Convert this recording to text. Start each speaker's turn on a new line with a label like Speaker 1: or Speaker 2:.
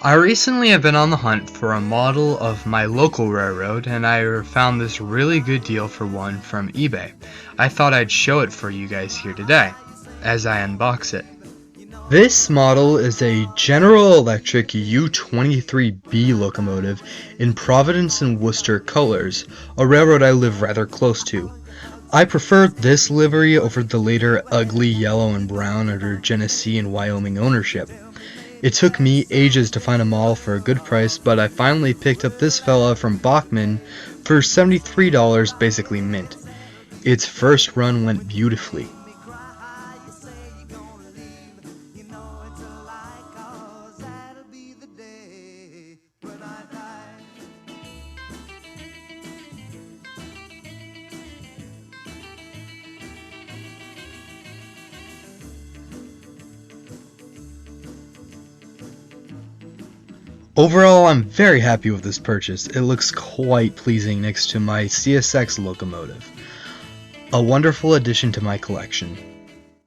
Speaker 1: I recently have been on the hunt for a model of my local railroad, and I found this really good deal for one from eBay. I thought I'd show it for you guys here today, as I unbox it. This model is a General Electric U-23B locomotive in Providence and Worcester colors, a railroad I live rather close to. I prefer this livery over the later ugly yellow and brown under Genesee and Wyoming ownership. It took me ages to find a model for a good price, but I finally picked up this fella from Bachman for $73, basically mint. Its first run went beautifully. Overall, I'm very happy with this purchase. It looks quite pleasing next to my CSX locomotive. A wonderful addition to my collection.